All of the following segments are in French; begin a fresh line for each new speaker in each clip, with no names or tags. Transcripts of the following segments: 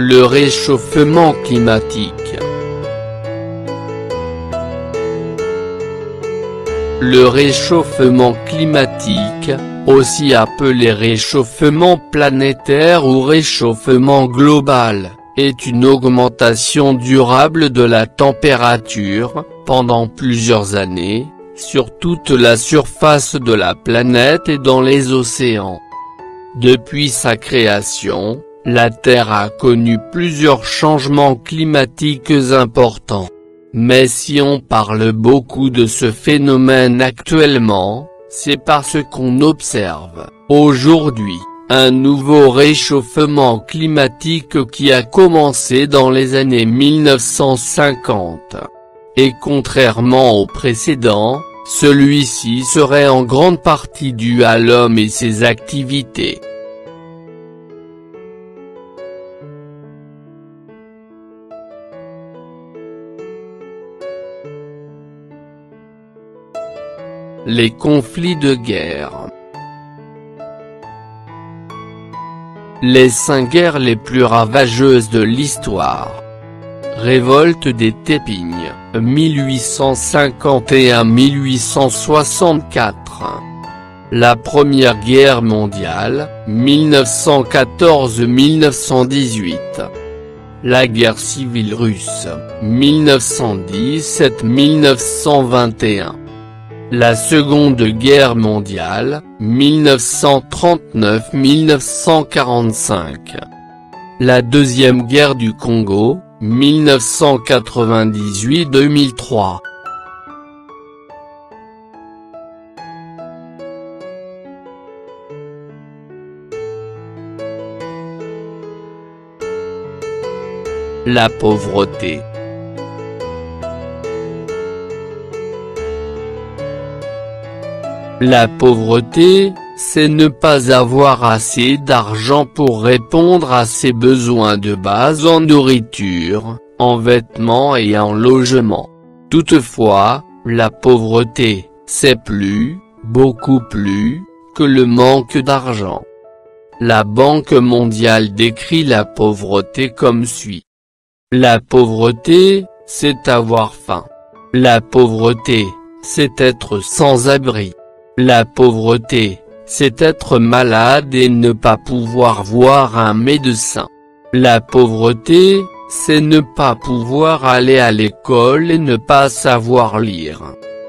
Le réchauffement climatique. Le réchauffement climatique, aussi appelé réchauffement planétaire ou réchauffement global, est une augmentation durable de la température, pendant plusieurs années, sur toute la surface de la planète et dans les océans. Depuis sa création, la Terre a connu plusieurs changements climatiques importants. Mais si on parle beaucoup de ce phénomène actuellement, c'est parce qu'on observe, aujourd'hui, un nouveau réchauffement climatique qui a commencé dans les années 1950. Et contrairement au précédent, celui-ci serait en grande partie dû à l'homme et ses activités. Les conflits de guerre. Les 5 guerres les plus ravageuses de l'histoire. Révolte des Tépignes, 1851-1864. La Première Guerre mondiale, 1914-1918. La guerre civile russe, 1917-1921. La Seconde Guerre mondiale, 1939-1945. La Deuxième Guerre du Congo, 1998-2003. La pauvreté. La pauvreté, c'est ne pas avoir assez d'argent pour répondre à ses besoins de base en nourriture, en vêtements et en logement. Toutefois, la pauvreté, c'est plus, beaucoup plus, que le manque d'argent. La Banque mondiale décrit la pauvreté comme suit. La pauvreté, c'est avoir faim. La pauvreté, c'est être sans abri. La pauvreté, c'est être malade et ne pas pouvoir voir un médecin. La pauvreté, c'est ne pas pouvoir aller à l'école et ne pas savoir lire.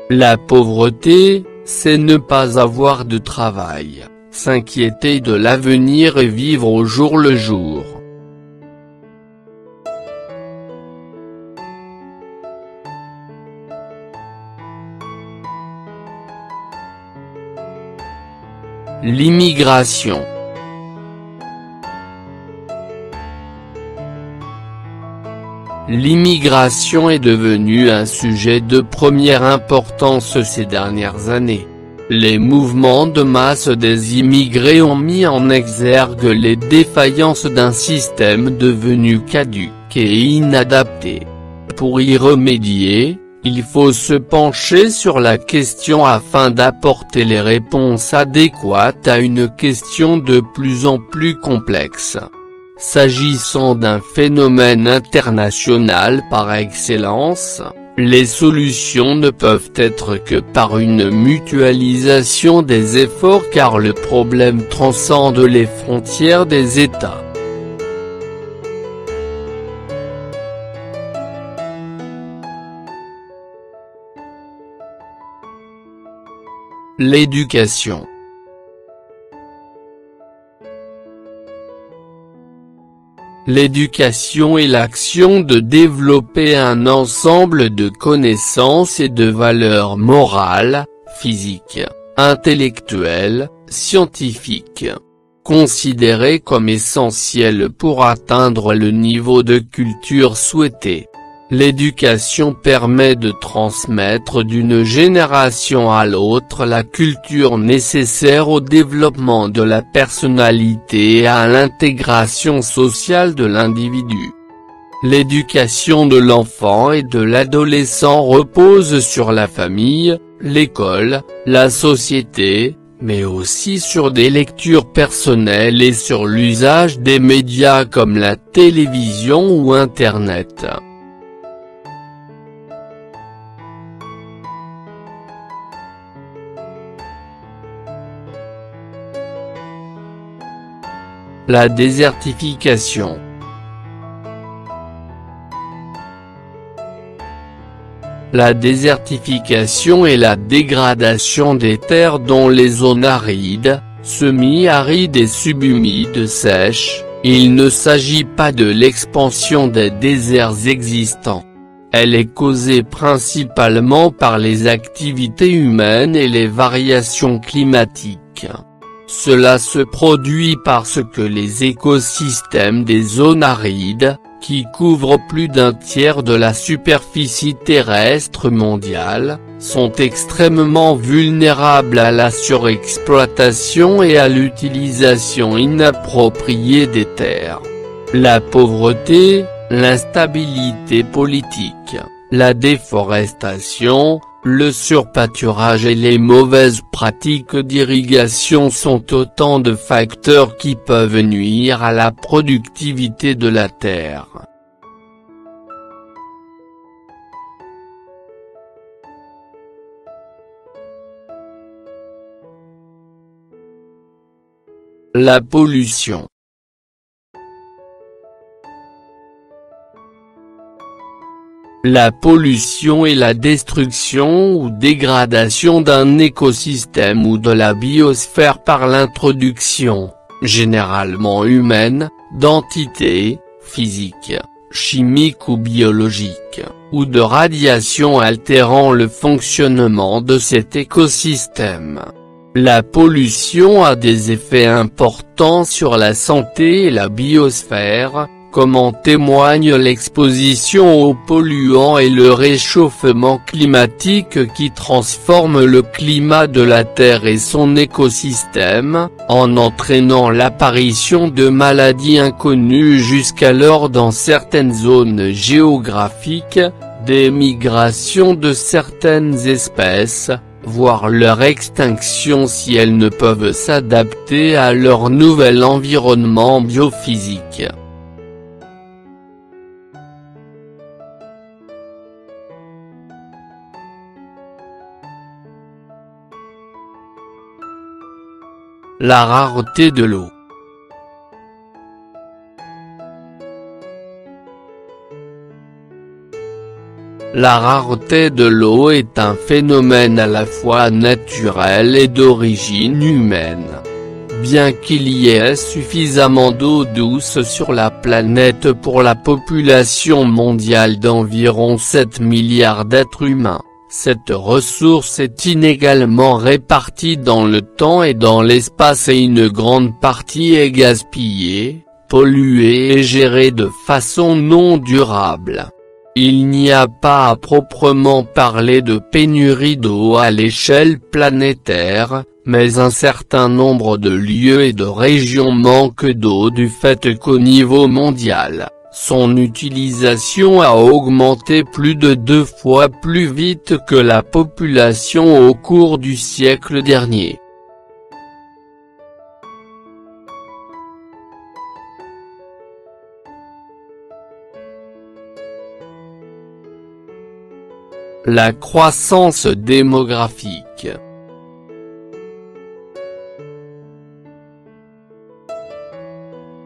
La pauvreté, c'est ne pas avoir de travail, s'inquiéter de l'avenir et vivre au jour le jour. L'immigration. L'immigration est devenue un sujet de première importance ces dernières années. Les mouvements de masse des immigrés ont mis en exergue les défaillances d'un système devenu caduc et inadapté. Pour y remédier, il faut se pencher sur la question afin d'apporter les réponses adéquates à une question de plus en plus complexe. S'agissant d'un phénomène international par excellence, les solutions ne peuvent être que par une mutualisation des efforts car le problème transcende les frontières des États. L'éducation. L'éducation est l'action de développer un ensemble de connaissances et de valeurs morales, physiques, intellectuelles, scientifiques, considérées comme essentielles pour atteindre le niveau de culture souhaité. L'éducation permet de transmettre d'une génération à l'autre la culture nécessaire au développement de la personnalité et à l'intégration sociale de l'individu. L'éducation de l'enfant et de l'adolescent repose sur la famille, l'école, la société, mais aussi sur des lectures personnelles et sur l'usage des médias comme la télévision ou Internet. La désertification. La désertification est la dégradation des terres dont les zones arides, semi-arides et subhumides sèches. Il ne s'agit pas de l'expansion des déserts existants. Elle est causée principalement par les activités humaines et les variations climatiques. Cela se produit parce que les écosystèmes des zones arides, qui couvrent plus d'un tiers de la superficie terrestre mondiale, sont extrêmement vulnérables à la surexploitation et à l'utilisation inappropriée des terres. La pauvreté, l'instabilité politique, la déforestation, le surpâturage et les mauvaises pratiques d'irrigation sont autant de facteurs qui peuvent nuire à la productivité de la terre. La pollution. La pollution est la destruction ou dégradation d'un écosystème ou de la biosphère par l'introduction, généralement humaine, d'entités, physiques, chimiques ou biologiques, ou de radiations altérant le fonctionnement de cet écosystème. La pollution a des effets importants sur la santé et la biosphère, comme en témoigne l'exposition aux polluants et le réchauffement climatique qui transforme le climat de la Terre et son écosystème, en entraînant l'apparition de maladies inconnues jusqu'alors dans certaines zones géographiques, des migrations de certaines espèces, voire leur extinction si elles ne peuvent s'adapter à leur nouvel environnement biophysique. La rareté de l'eau. La rareté de l'eau est un phénomène à la fois naturel et d'origine humaine. Bien qu'il y ait suffisamment d'eau douce sur la planète pour la population mondiale d'environ 7 milliards d'êtres humains, cette ressource est inégalement répartie dans le temps et dans l'espace et une grande partie est gaspillée, polluée et gérée de façon non durable. Il n'y a pas à proprement parler de pénurie d'eau à l'échelle planétaire, mais un certain nombre de lieux et de régions manquent d'eau du fait qu'au niveau mondial, son utilisation a augmenté plus de 2 fois plus vite que la population au cours du siècle dernier. La croissance démographique.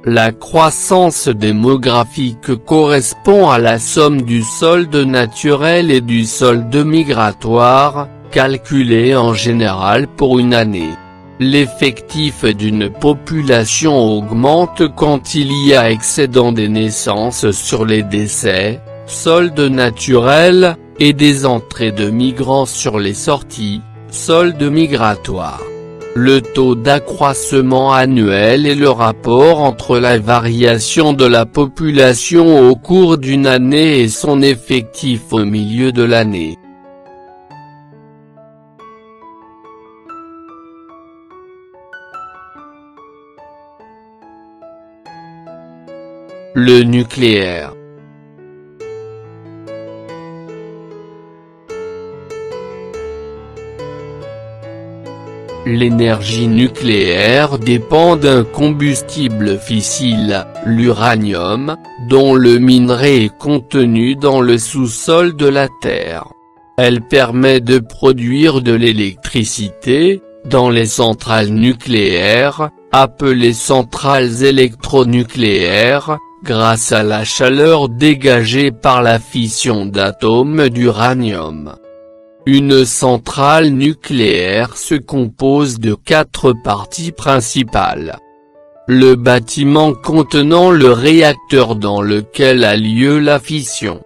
La croissance démographique correspond à la somme du solde naturel et du solde migratoire, calculé en général pour une année. L'effectif d'une population augmente quand il y a excédent des naissances sur les décès, solde naturel, et des entrées de migrants sur les sorties, solde migratoire. Le taux d'accroissement annuel est le rapport entre la variation de la population au cours d'une année et son effectif au milieu de l'année. Le nucléaire. L'énergie nucléaire dépend d'un combustible fissile, l'uranium, dont le minerai est contenu dans le sous-sol de la Terre. Elle permet de produire de l'électricité, dans les centrales nucléaires, appelées centrales électronucléaires, grâce à la chaleur dégagée par la fission d'atomes d'uranium. Une centrale nucléaire se compose de 4 parties principales. Le bâtiment contenant le réacteur dans lequel a lieu la fission.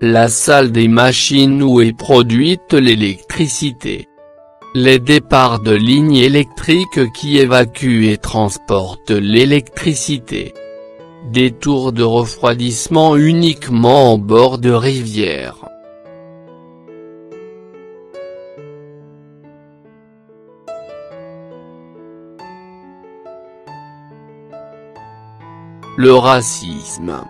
La salle des machines où est produite l'électricité. Les départs de lignes électriques qui évacuent et transportent l'électricité. Des tours de refroidissement uniquement en bord de rivière. Le racisme.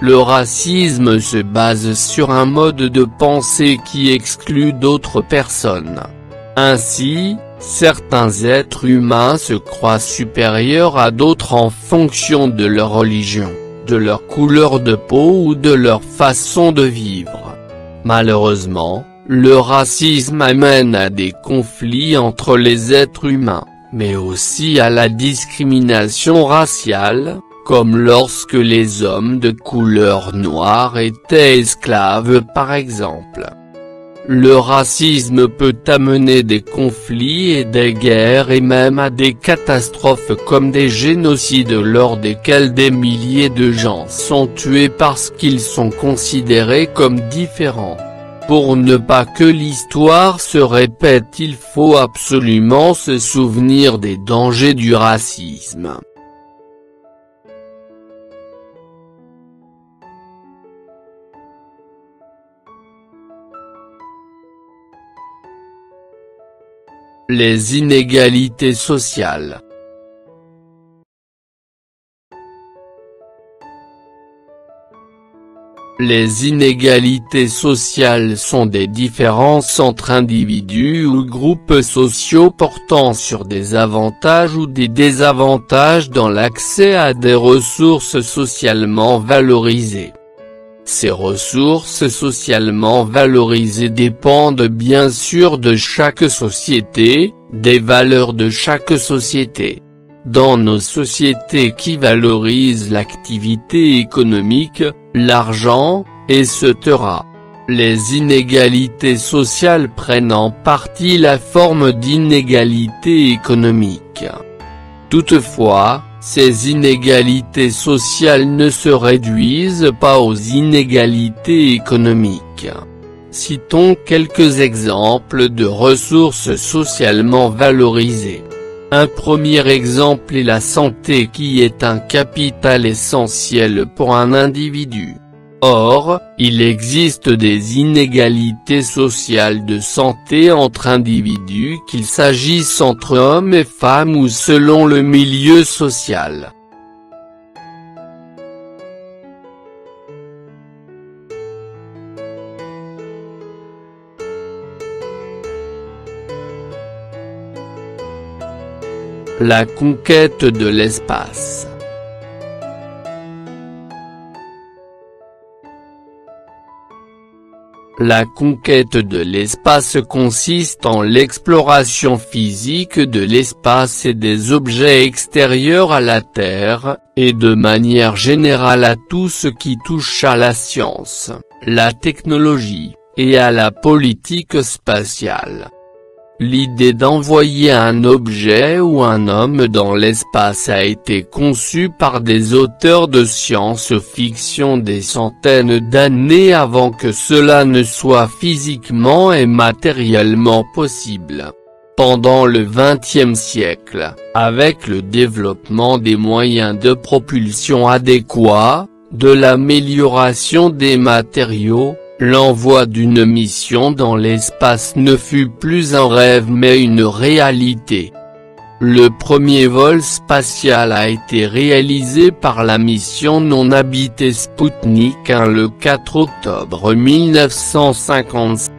Le racisme se base sur un mode de pensée qui exclut d'autres personnes. Ainsi, certains êtres humains se croient supérieurs à d'autres en fonction de leur religion, de leur couleur de peau ou de leur façon de vivre. Malheureusement, le racisme amène à des conflits entre les êtres humains, mais aussi à la discrimination raciale, comme lorsque les hommes de couleur noire étaient esclaves par exemple. Le racisme peut amener des conflits et des guerres et même à des catastrophes comme des génocides lors desquels des milliers de gens sont tués parce qu'ils sont considérés comme différents. Pour ne pas que l'histoire se répète, il faut absolument se souvenir des dangers du racisme. Les inégalités sociales. Les inégalités sociales sont des différences entre individus ou groupes sociaux portant sur des avantages ou des désavantages dans l'accès à des ressources socialement valorisées. Ces ressources socialement valorisées dépendent bien sûr de chaque société, des valeurs de chaque société. Dans nos sociétés qui valorisent l'activité économique, l'argent, etc., les inégalités sociales prennent en partie la forme d'inégalités économiques. Toutefois, ces inégalités sociales ne se réduisent pas aux inégalités économiques. Citons quelques exemples de ressources socialement valorisées. Un premier exemple est la santé qui est un capital essentiel pour un individu. Or, il existe des inégalités sociales de santé entre individus qu'il s'agisse entre hommes et femmes ou selon le milieu social. La conquête de l'espace. La conquête de l'espace consiste en l'exploration physique de l'espace et des objets extérieurs à la Terre, et de manière générale à tout ce qui touche à la science, la technologie, et à la politique spatiale. L'idée d'envoyer un objet ou un homme dans l'espace a été conçue par des auteurs de science-fiction des centaines d'années avant que cela ne soit physiquement et matériellement possible. Pendant le XXe siècle, avec le développement des moyens de propulsion adéquats, de l'amélioration des matériaux, l'envoi d'une mission dans l'espace ne fut plus un rêve mais une réalité. Le premier vol spatial a été réalisé par la mission non habitée Sputnik 1 le 4 octobre 1956.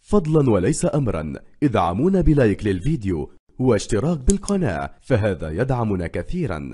فضلا وليس أمرا ادعمونا بلايك للفيديو واشتراك بالقناة، فهذا يدعمنا كثيرا.